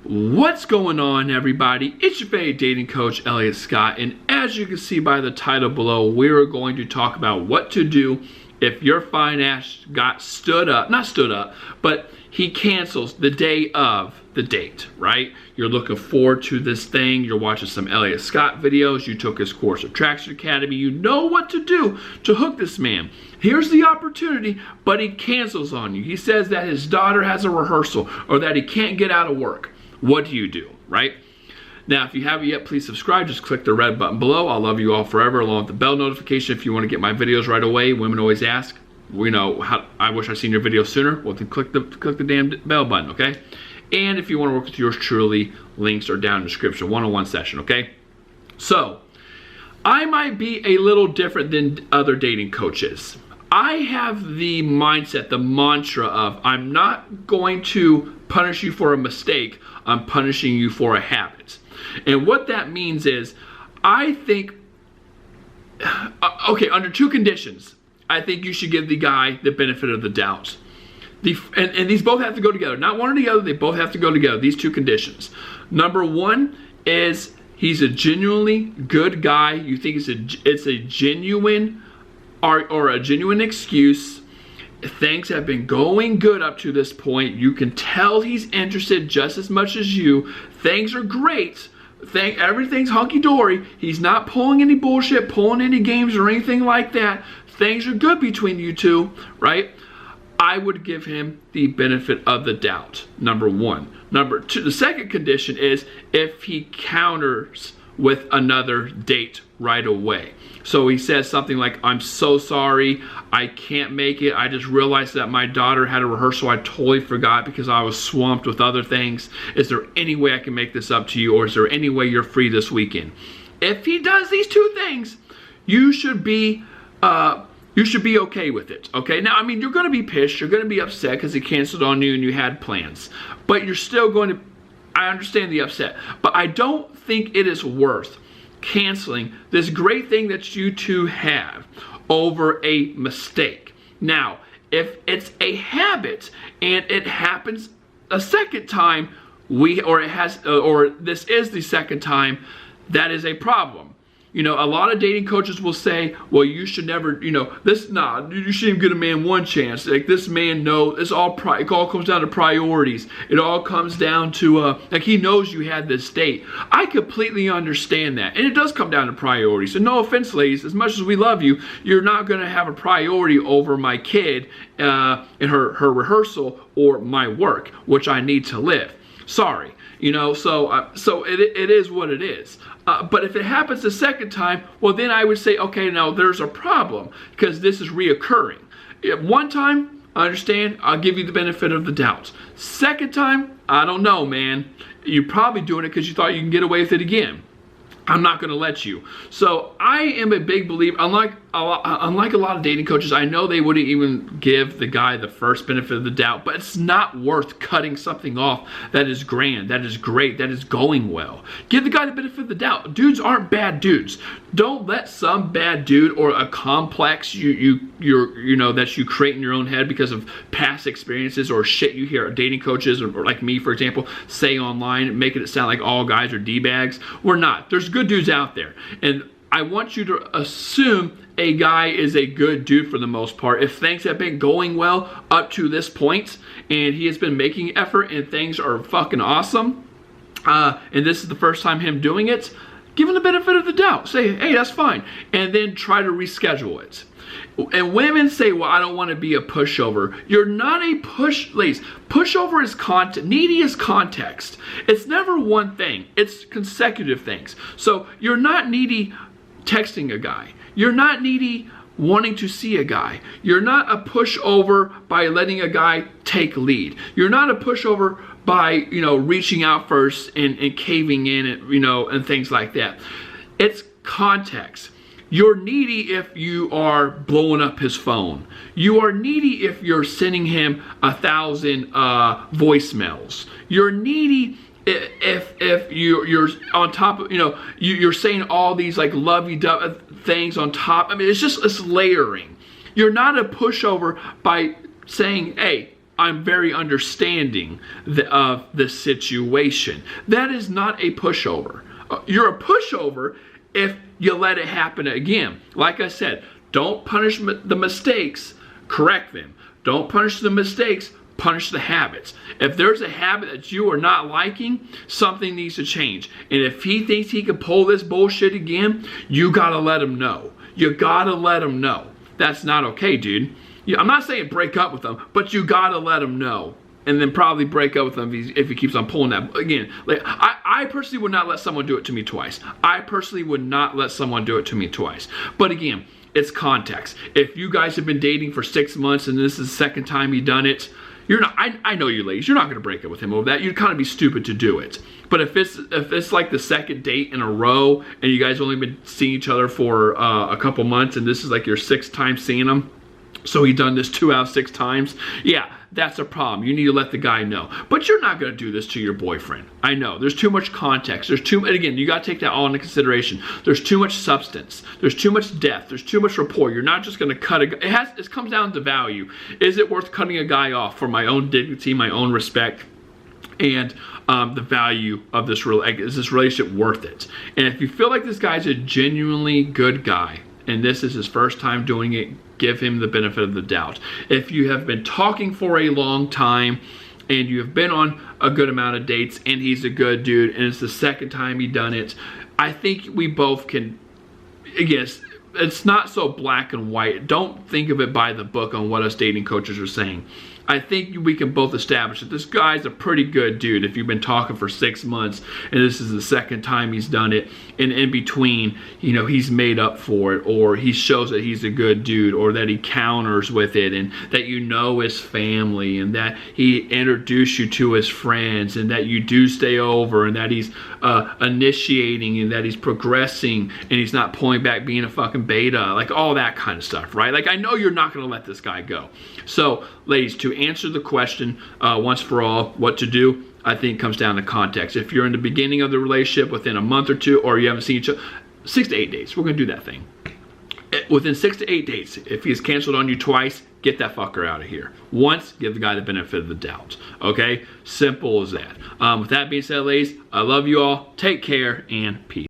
What's going on, everybody? It's your favorite dating coach, Elliot Scott, and as you can see by the title below, we're going to talk about what to do if your fine ass got not stood up, but he cancels the day of the date, right? You're looking forward to this thing, you're watching some Elliot Scott videos, you took his course of Traction Academy, you know what to do to hook this man. Here's the opportunity, but he cancels on you. He says that his daughter has a rehearsal or that he can't get out of work. What do you do, right? Now, if you haven't yet, please subscribe. Just click the red button below. I'll love you all forever, along with the bell notification if you want to get my videos right away. Women always ask, I wish I'd seen your video sooner. Well, then click the damn bell button, okay? And if you want to work with yours truly, links are down in the description. One-on-one session, okay? So, I might be a little different than other dating coaches. I have the mindset, the mantra of, I'm not going to punish you for a mistake, I'm punishing you for a habit. And what that means is, I think, okay, under two conditions, I think you should give the guy the benefit of the doubt. And these both have to go together. Not one or the other, they both have to go together, these two conditions. Number one is, he's a genuinely good guy. You think it's a genuine or a genuine excuse. Things have been going good up to this point. You can tell he's interested just as much as you. Things are great. Everything's hunky-dory. He's not pulling any bullshit, pulling any games or anything like that. Things are good between you two, right? I would give him the benefit of the doubt, number one. Number two, the second condition is if he counters with another date right away. So he says something like, I'm so sorry, I can't make it. I just realized that my daughter had a rehearsal. I totally forgot because I was swamped with other things. Is there any way I can make this up to you, or is there any way you're free this weekend? If he does these two things, you should be okay with it, okay? Now, I mean, you're gonna be pissed, you're gonna be upset because he canceled on you and you had plans, but you're still going to, I understand the upset, but I don't think it is worth canceling this great thing that you two have over a mistake. Now, if it's a habit and it happens a second time, or this is the second time, that is a problem. You know, a lot of dating coaches will say, well, you should never, you shouldn't give a man one chance. Like, this man it all comes down to priorities. It all comes down to, like, he knows you had this date. I completely understand that. And it does come down to priorities. And no offense, ladies, as much as we love you, you're not going to have a priority over my kid in her rehearsal or my work, which I need to live. Sorry. So it is what it is. But if it happens the second time, well, then I would say, okay, now there's a problem because this is reoccurring. One time, I understand, I'll give you the benefit of the doubt. Second time, I don't know, man. You're probably doing it because you thought you can get away with it again. I'm not going to let you. So I am a big believer, unlike a lot of dating coaches, I know they wouldn't even give the guy the first benefit of the doubt, but it's not worth cutting something off that is grand, that is great, that is going well. Give the guy the benefit of the doubt. Dudes aren't bad dudes. Don't let some bad dude or a complex that you create in your own head because of past experiences or shit you hear dating coaches or like me, for example, say online, making it sound like all guys are D-bags. We're not. There's good dudes out there. And I want you to assume a guy is a good dude for the most part. If things have been going well up to this point and he has been making effort and things are fucking awesome, and this is the first time him doing it, give him the benefit of the doubt. Say, hey, that's fine. And then try to reschedule it. And women say, well, I don't want to be a pushover. You're not a ladies. Pushover is context. Needy is context. It's never one thing. It's consecutive things. So you're not needy texting a guy. You're not needy wanting to see a guy. You're not a pushover by letting a guy take lead. You're not a pushover by, reaching out first and caving in and things like that. It's context. You're needy if you are blowing up his phone. You are needy if you're sending him 1,000 voicemails. You're needy if you're on top of, you're saying all these like lovey-dovey things on top. I mean, it's layering. You're not a pushover by saying, hey, I'm very understanding of the situation. That is not a pushover. You're a pushover if you let it happen again. Like I said, don't punish the mistakes, correct them. Don't punish the mistakes, punish the habits. If there's a habit that you are not liking, something needs to change. And if he thinks he can pull this bullshit again, you gotta let him know. You gotta let him know. That's not okay, dude. I'm not saying break up with him, but you gotta let him know. And then probably break up with him if he keeps on pulling that. Again, like, I personally would not let someone do it to me twice. I personally would not let someone do it to me twice. But again, it's context. If you guys have been dating for 6 months and this is the second time you've done it, you're not. I know you ladies. You're not going to break up with him over that. You'd kind of be stupid to do it. But if it's like the second date in a row and you guys only been seeing each other for a couple months and this is like your 6th time seeing him, so he's done this 2 out of 6 times, yeah, that's a problem. You need to let the guy know. But you're not going to do this to your boyfriend. I know. There's too much context. And again, you got to take that all into consideration. There's too much substance. There's too much depth. There's too much rapport. You're not just going to cut it comes down to value. Is it worth cutting a guy off for my own dignity, my own respect, and the value of this relationship? Is this relationship worth it? And if you feel like this guy's a genuinely good guy, and this is his first time doing it, give him the benefit of the doubt. If you have been talking for a long time and you have been on a good amount of dates and he's a good dude and it's the second time he's done it, I think we both can, yes, it's not so black and white. Don't think of it by the book on what us dating coaches are saying. I think we can both establish that this guy's a pretty good dude if you've been talking for 6 months and this is the second time he's done it, and in between, you know, he's made up for it, or he shows that he's a good dude, or that he counters with it, and that you know his family, and that he introduced you to his friends, and that you do stay over, and that he's initiating, and that he's progressing, and he's not pulling back being a fucking beta, like all that kind of stuff, right? Like, I know you're not going to let this guy go. So, ladies, to answer the question once for all, what to do, I think comes down to context. If you're in the beginning of the relationship, within a month or 2, or you haven't seen each other, 6 to 8 days, we're going to do that thing. Within 6 to 8 days, if he's canceled on you twice, get that fucker out of here. Once, give the guy the benefit of the doubt. Okay? Simple as that. With that being said, ladies, I love you all. Take care and peace.